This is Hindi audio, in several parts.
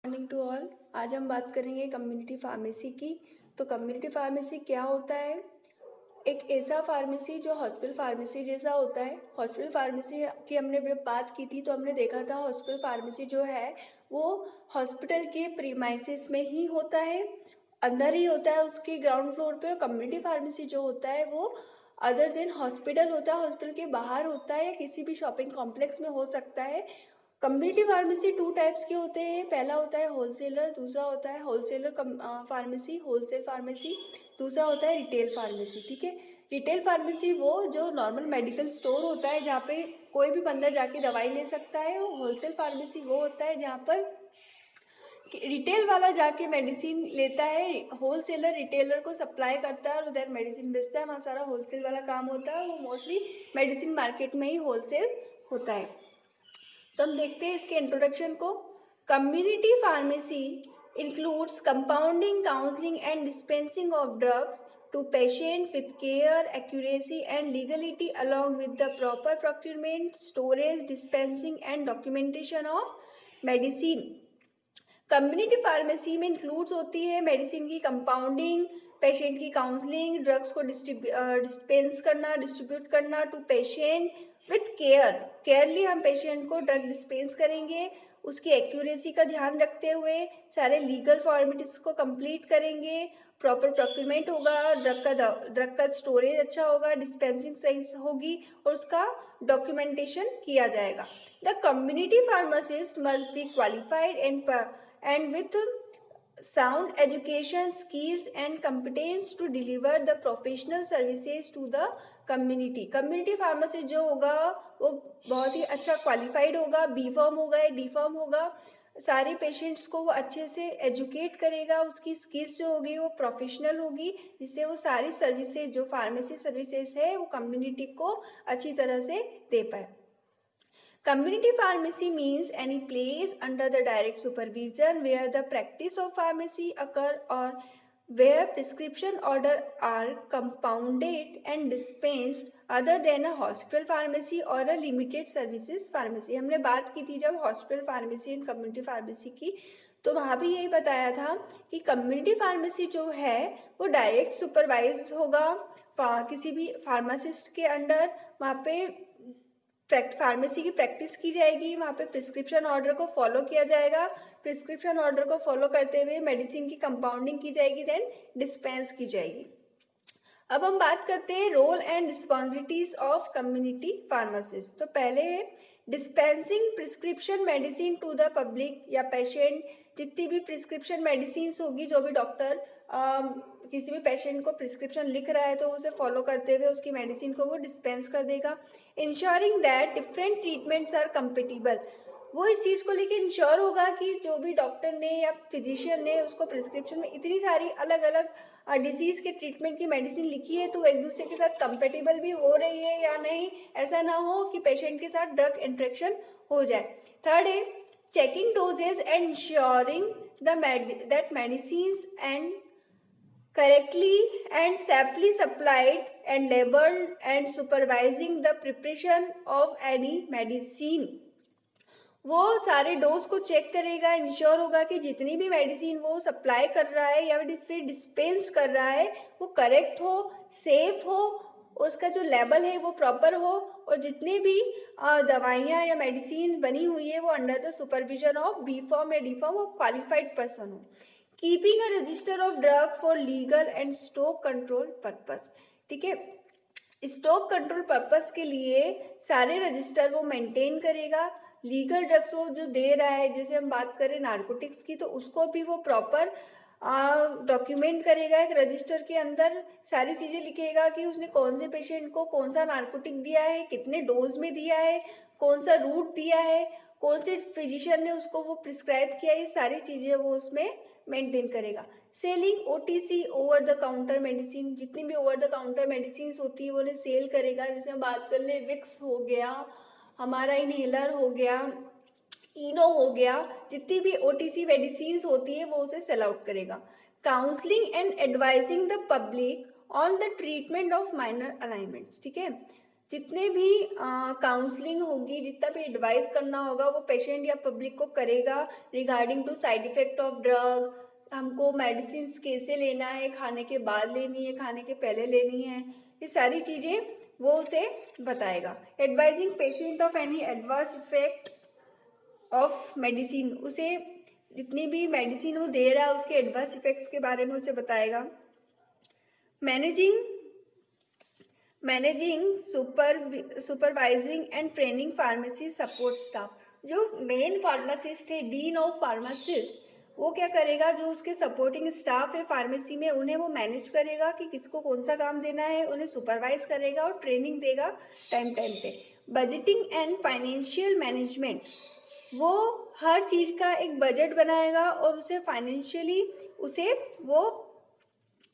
Morning to all. आज हम बात करेंगे कम्युनिटी फार्मेसी की। तो कम्युनिटी फार्मेसी क्या होता है? एक ऐसा फार्मेसी जो हॉस्पिटल फार्मेसी जैसा होता है। हॉस्पिटल फार्मेसी की हमने जब बात की थी तो हमने देखा था हॉस्पिटल फार्मेसी जो है वो हॉस्पिटल के प्रीमाइसेस में ही होता है, अंदर ही होता है उसके ग्राउंड फ्लोर पे। और कम्युनिटी फार्मेसी जो होता है वो अदर देन हॉस्पिटल होता है, हॉस्पिटल के बाहर होता है या किसी भी शॉपिंग कॉम्प्लेक्स में हो सकता है। कम्युनिटी फार्मेसी टू टाइप्स के होते हैं। पहला होता है होलसेलर, दूसरा होता है होलसेलर फार्मेसी, होलसेल फार्मेसी। दूसरा होता है रिटेल फार्मेसी। ठीक है, रिटेल फार्मेसी वो जो नॉर्मल मेडिकल स्टोर होता है जहाँ पे कोई भी बंदा जाके दवाई ले सकता है। और होलसेल फार्मेसी वो होता है जहाँ पर रिटेल वाला जाके मेडिसिन लेता है, होलसेलर रिटेलर को सप्लाई करता है और उधर मेडिसिन बेचता है। वहाँ सारा होलसेल वाला काम होता है। वो मोस्टली मेडिसिन मार्केट में ही होलसेल होता है। तो हम देखते हैं इसके इंट्रोडक्शन को। Community pharmacy includes compounding, counselling and dispensing of drugs to patient with care, accuracy and legality along with the proper procurement, storage, dispensing and documentation of medicine। Community pharmacy में इंक्लूड्स होती है मेडिसिन की कंपाउंडिंग, पेशेंट की काउंसलिंग, ड्रग्स को डिस्पेंस करना, डिस्ट्रीब्यूट करना टू पेशेंट विथ केयर। केयरली हम पेशेंट को ड्रग डिस्पेंस करेंगे, उसकी एक्यूरेसी का ध्यान रखते हुए सारे लीगल फॉर्मेलिटीज को कंप्लीट करेंगे, प्रॉपर प्रोक्यूरमेंट होगा, ड्रग का स्टोरेज अच्छा होगा, डिस्पेंसिंग सही होगी और उसका डॉक्यूमेंटेशन किया जाएगा। The community pharmacist must be qualified and with sound education, skills and competence to deliver the professional services to the community। Community pharmacy जो होगा वो बहुत ही अच्छा क्वालिफाइड होगा, बी फॉर्म होगा या डी फॉर्म होगा। सारे पेशेंट्स को वो अच्छे से एजुकेट करेगा, उसकी स्किल्स जो होगी वो प्रोफेशनल होगी, जिससे वो सारी सर्विसेज जो फार्मेसी सर्विसेज है वो कम्युनिटी को अच्छी तरह से दे पाए। Community pharmacy means any place under the direct supervision where the practice of pharmacy occur or where prescription orders are compounded and dispensed other than a hospital pharmacy or a limited services pharmacy। हमने बात की थी जब hospital pharmacy and community pharmacy की, तो वहाँ भी यही बताया था कि कम्युनिटी फार्मेसी जो है वो डायरेक्ट सुपरवाइज होगा किसी भी फार्मासिस्ट के अंडर। वहाँ पे फार्मेसी की प्रैक्टिस की जाएगी, वहाँ पे प्रिस्क्रिप्शन ऑर्डर को फॉलो किया जाएगा, प्रिस्क्रिप्शन ऑर्डर को फॉलो करते हुए मेडिसिन की कंपाउंडिंग की जाएगी, देन डिस्पेंस की जाएगी। अब हम बात करते हैं role and responsibilities of community pharmacist. तो पहले है dispensing prescription medicine to the public या पेशेंट। जितनी भी प्रिस्क्रिप्शन मेडिसिन होगी, जो भी डॉक्टर किसी भी पेशेंट को प्रिस्क्रिप्शन लिख रहा है तो उसे फॉलो करते हुए उसकी मेडिसिन को वो डिस्पेंस कर देगा। Ensuring that different treatments are compatible. वो इस चीज़ को लेकर इंश्योर होगा कि जो भी डॉक्टर ने या फिजिशियन ने उसको प्रिस्क्रिप्शन में इतनी सारी अलग अलग डिजीज़ के ट्रीटमेंट की मेडिसिन लिखी है तो एक दूसरे के साथ कंपेटिबल भी हो रही है या नहीं, ऐसा ना हो कि पेशेंट के साथ ड्रग इंट्रैक्शन हो जाए। थर्ड है checking doses and ensuring that medicines and correctly and safely supplied and labeled and supervising the preparation of any medicine। वो सारे डोज को चेक करेगा, इंश्योर होगा कि जितनी भी मेडिसिन वो सप्लाई कर रहा है या फिर डिस्पेंस कर रहा है वो करेक्ट हो, सेफ हो, उसका जो लेबल है वो प्रॉपर हो और जितनी भी दवाइयाँ या मेडिसिन बनी हुई है वो under the supervision of B pharm या D pharm of qualified person हो। Keeping a register of drug for legal and stock control purpose. ठीक है, स्टॉक कंट्रोल पर्पस के लिए सारे रजिस्टर वो मेंटेन करेगा। लीगल ड्रग्स वो जो दे रहा है, जैसे हम बात करें नारकोटिक्स की, तो उसको भी वो प्रॉपर डॉक्यूमेंट करेगा। एक रजिस्टर के अंदर सारी चीज़ें लिखेगा कि उसने कौन से पेशेंट को कौन सा नारकोटिक दिया है, कितने डोज में दिया है, कौन सा रूट दिया है, कौन से फिजिशियन ने उसको वो प्रिस्क्राइब किया, ये सारी चीज़ें वो उसमें मेंटेन करेगा। Selling OTC over the counter medicine, जितनी भी ओवर द काउंटर मेडिसिन होती है वो उन्हें सेल करेगा। जैसे हम बात कर ले विक्स हो गया, हमारा इनहेलर हो गया, इनो हो गया, जितनी भी ओटीसी मेडिसिन होती है वो उसे सेल आउट करेगा। Counselling and advising the public on the treatment of minor alignments. ठीक है, जितने भी काउंसलिंग होगी, जितना भी एडवाइस करना होगा वो पेशेंट या पब्लिक को करेगा regarding to side effect of drug, हमको मेडिसिन कैसे लेना है, खाने के बाद लेनी है, खाने के पहले लेनी है, ये सारी चीज़ें वो उसे बताएगा। Advising patient of any adverse effect of medicine, उसे जितनी भी मेडिसिन वो दे रहा है उसके एडवर्स इफेक्ट्स के बारे में उसे बताएगा। Managing supervising and training pharmacy support staff, जो मेन फार्मासिस्ट है, डीन ऑफ फार्मासिस्ट, वो क्या करेगा, जो उसके सपोर्टिंग स्टाफ है फार्मेसी में उन्हें वो मैनेज करेगा कि किसको कौन सा काम देना है, उन्हें सुपरवाइज करेगा और ट्रेनिंग देगा टाइम टाइम पे। बजटिंग एंड फाइनेंशियल मैनेजमेंट, वो हर चीज़ का एक बजट बनाएगा और उसे फाइनेंशियली वो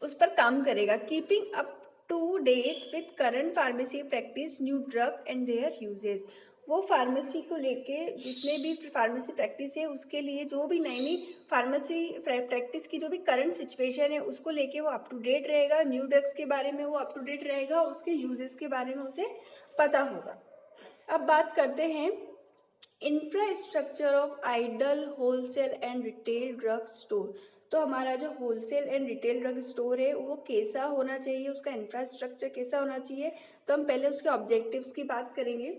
उस पर काम करेगा। Keeping up to date with current pharmacy practice, new drugs and their uses, वो फार्मेसी को लेके जितने भी फार्मेसी प्रैक्टिस है उसके लिए जो भी नई नई फार्मेसी प्रैक्टिस की जो भी करंट सिचुएशन है उसको लेके वो अप टू डेट रहेगा, न्यू ड्रग्स के बारे में वो अप टू डेट रहेगा, उसके यूजेस के बारे में उसे पता होगा। अब बात करते हैं infrastructure of ideal wholesale and retail drug store. तो हमारा जो wholesale and retail drug store है वो कैसा होना चाहिए, उसका इंफ्रास्ट्रक्चर कैसा होना चाहिए, तो हम पहले उसके ऑब्जेक्टिव्स की बात करेंगे।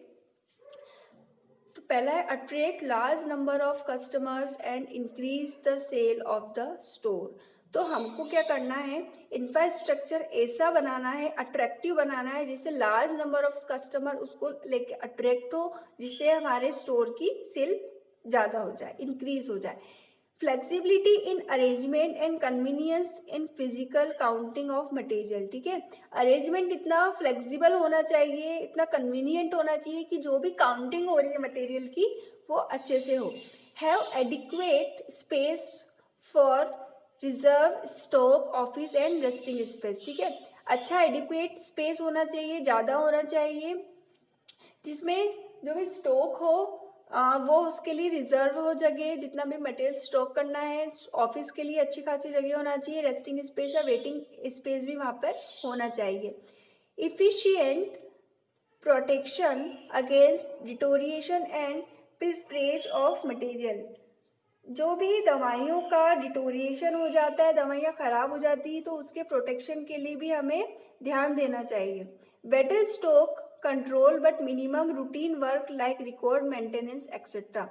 तो पहला है attract large number of customers and increase the sale of the store. तो हमको क्या करना है, इंफ्रास्ट्रक्चर ऐसा बनाना है, अट्रैक्टिव बनाना है जिससे लार्ज नंबर ऑफ कस्टमर उसको लेके अट्रैक्ट हो, जिससे हमारे स्टोर की सेल ज़्यादा हो जाए, इंक्रीज हो जाए। Flexibility in arrangement and convenience in physical counting of material, ठीक है, अरेंजमेंट इतना फ्लेक्सिबल होना चाहिए, इतना कन्वीनियंट होना चाहिए कि जो भी काउंटिंग हो रही है मटेरियल की वो अच्छे से हो। Have adequate space for reserve stock office and resting space, ठीक है, अच्छा एडिक्वेट स्पेस होना चाहिए, ज़्यादा होना चाहिए, जिसमें जो भी स्टॉक हो वो उसके लिए रिजर्व हो जगह, जितना भी मटेरियल स्टॉक करना है, ऑफिस के लिए अच्छी खासी जगह होना चाहिए, रेस्टिंग स्पेस या वेटिंग स्पेस भी वहाँ पर होना चाहिए। Efficient protection against deterioration and pilferage of material, जो भी दवाइयों का डिटोरिएशन हो जाता है, दवाइयाँ ख़राब हो जाती है, तो उसके प्रोटेक्शन के लिए भी हमें ध्यान देना चाहिए। Better stock control but minimum routine work like record maintenance etcetera,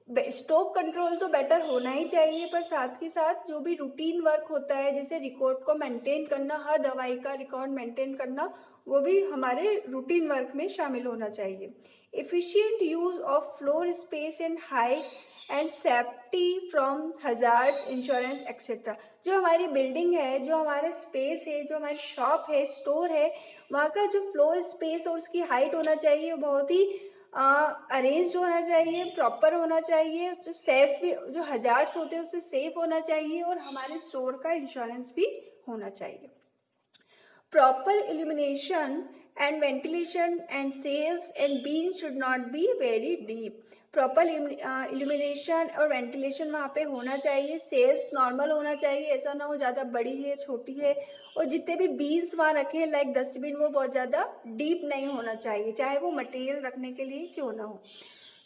stock control तो बेटर होना ही चाहिए, पर साथ के साथ जो भी रूटीन वर्क होता है जैसे रिकॉर्ड को मेंटेन करना, हर दवाई का रिकॉर्ड मेंटेन करना, वो भी हमारे रूटीन वर्क में शामिल होना चाहिए। Efficient use of floor space and height and safety from hazards insurance etcetera, जो हमारी बिल्डिंग है, जो हमारा स्पेस है, जो हमारी शॉप है, स्टोर है, वहाँ का जो फ्लोर स्पेस और उसकी हाइट होना चाहिए वो बहुत ही अरेंज होना चाहिए, प्रॉपर होना चाहिए, जो सेफ भी, जो हजार्ड्स होते हैं उससे सेफ होना चाहिए, और हमारे स्टोर का इंश्योरेंस भी होना चाहिए। Proper illumination and ventilation and sales and beam should not be very deep, proper illumination और वेंटिलेशन वहाँ पे होना चाहिए, सेल्स नॉर्मल होना चाहिए, ऐसा ना हो ज़्यादा बड़ी है छोटी है, और जितने भी बीन्स वहाँ रखे लाइक डस्टबिन वो बहुत ज़्यादा डीप नहीं होना चाहिए, चाहे वो मटेरियल रखने के लिए क्यों ना हो।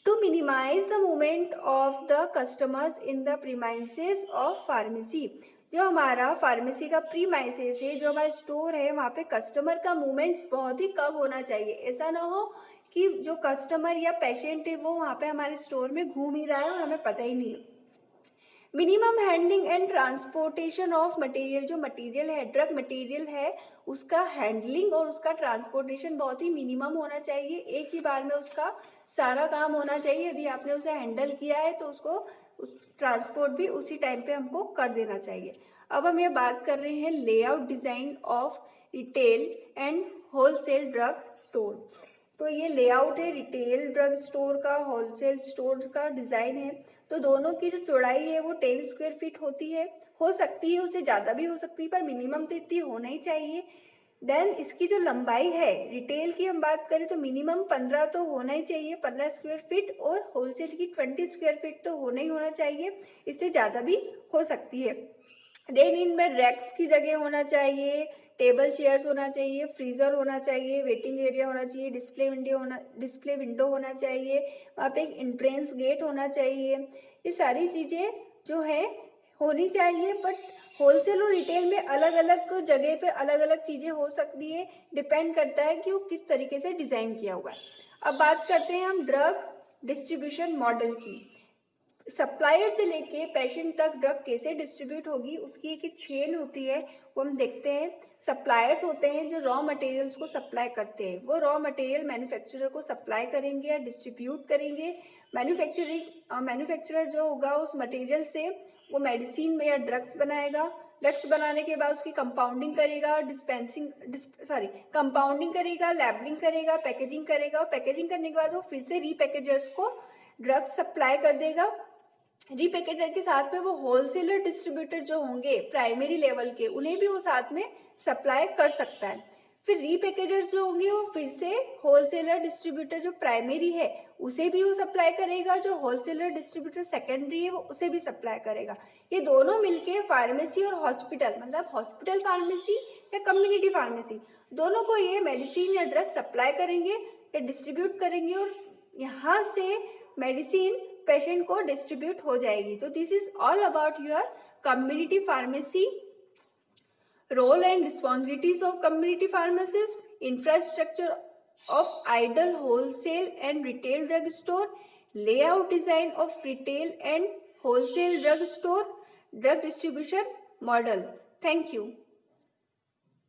To minimize the movement of the customers in the premises of pharmacy, जो हमारा फार्मेसी का प्रीमाइसेस है, जो हमारा स्टोर है, वहाँ पे कस्टमर का मूवमेंट बहुत ही कम होना चाहिए, ऐसा ना हो कि जो कस्टमर या पेशेंट है वो वहाँ पे हमारे स्टोर में घूम ही रहा है और हमें पता ही नहीं है। Minimum handling and transportation of material, जो मटेरियल है, ड्रग मटेरियल है, उसका हैंडलिंग और उसका ट्रांसपोर्टेशन बहुत ही मिनिमम होना चाहिए, एक ही बार में उसका सारा काम होना चाहिए, यदि आपने उसे हैंडल किया है तो उसको ट्रांसपोर्ट भी उसी टाइम पे हमको कर देना चाहिए। अब हम ये बात कर रहे हैं layout design of retail and wholesale drug store. तो ये लेआउट है रिटेल ड्रग स्टोर का, होलसेल स्टोर का डिज़ाइन है। तो दोनों की जो चौड़ाई है वो 10 स्क्वायर फीट होती है, हो सकती है उससे ज़्यादा भी हो सकती है, पर मिनिमम तो इतनी होना ही चाहिए। देन इसकी जो लंबाई है रिटेल की हम बात करें तो मिनिमम 15 तो होना ही चाहिए, 15 स्क्वायर फीट, और होलसेल की 20 स्क्वायर फीट तो होना ही होना चाहिए, इससे ज़्यादा भी हो सकती है। देन इनमें रैक्स की जगह होना चाहिए, टेबल चेयर्स होना चाहिए, फ्रीज़र होना चाहिए, वेटिंग एरिया होना चाहिए, डिस्प्ले विंडो होना चाहिए, वहाँ पे एक एंट्रेंस गेट होना चाहिए। ये सारी चीज़ें जो है होनी चाहिए, बट होलसेल और रिटेल में अलग अलग जगह पे अलग अलग चीज़ें हो सकती है, डिपेंड करता है कि वो किस तरीके से डिज़ाइन किया हुआ है। अब बात करते हैं हम ड्रग डिस्ट्रीब्यूशन मॉडल की। सप्लायर से लेके पेशेंट तक ड्रग कैसे डिस्ट्रीब्यूट होगी, उसकी एक चेन होती है, वो हम देखते हैं। सप्लायर्स होते हैं जो रॉ मटेरियल्स को सप्लाई करते हैं, वो रॉ मटेरियल मैन्युफैक्चरर को सप्लाई करेंगे या डिस्ट्रीब्यूट करेंगे। मैन्युफैक्चरर जो होगा उस मटेरियल से वो मेडिसिन में या ड्रग्स बनाएगा। ड्रग्स बनाने के बाद उसकी कंपाउंडिंग करेगा, कंपाउंडिंग करेगा, लैबलिंग करेगा, पैकेजिंग करेगा, और पैकेजिंग करने के बाद वो फिर से रीपैकेजर्स को ड्रग्स सप्लाई कर देगा। रीपैकेजर के साथ में वो होलसेलर डिस्ट्रीब्यूटर जो होंगे प्राइमरी लेवल के, उन्हें भी वो साथ में सप्लाई कर सकता है। फिर रीपैकेजर जो होंगे वो फिर से होलसेलर डिस्ट्रीब्यूटर जो प्राइमरी है उसे भी वो सप्लाई करेगा, जो होलसेलर डिस्ट्रीब्यूटर सेकेंडरी है वो उसे भी सप्लाई करेगा। ये दोनों मिलके फार्मेसी और हॉस्पिटल, मतलब हॉस्पिटल फार्मेसी या कम्युनिटी फार्मेसी, दोनों को ये मेडिसिन या ड्रग सप्लाई करेंगे या डिस्ट्रीब्यूट करेंगे, और यहाँ से मेडिसिन पेशेंट को डिस्ट्रीब्यूट हो जाएगी। तो this is all about your community pharmacy, role and responsibilities of community pharmacist, infrastructure of ideal wholesale and retail drug store, layout design of retail and wholesale drug store, drug distribution model. Thank you.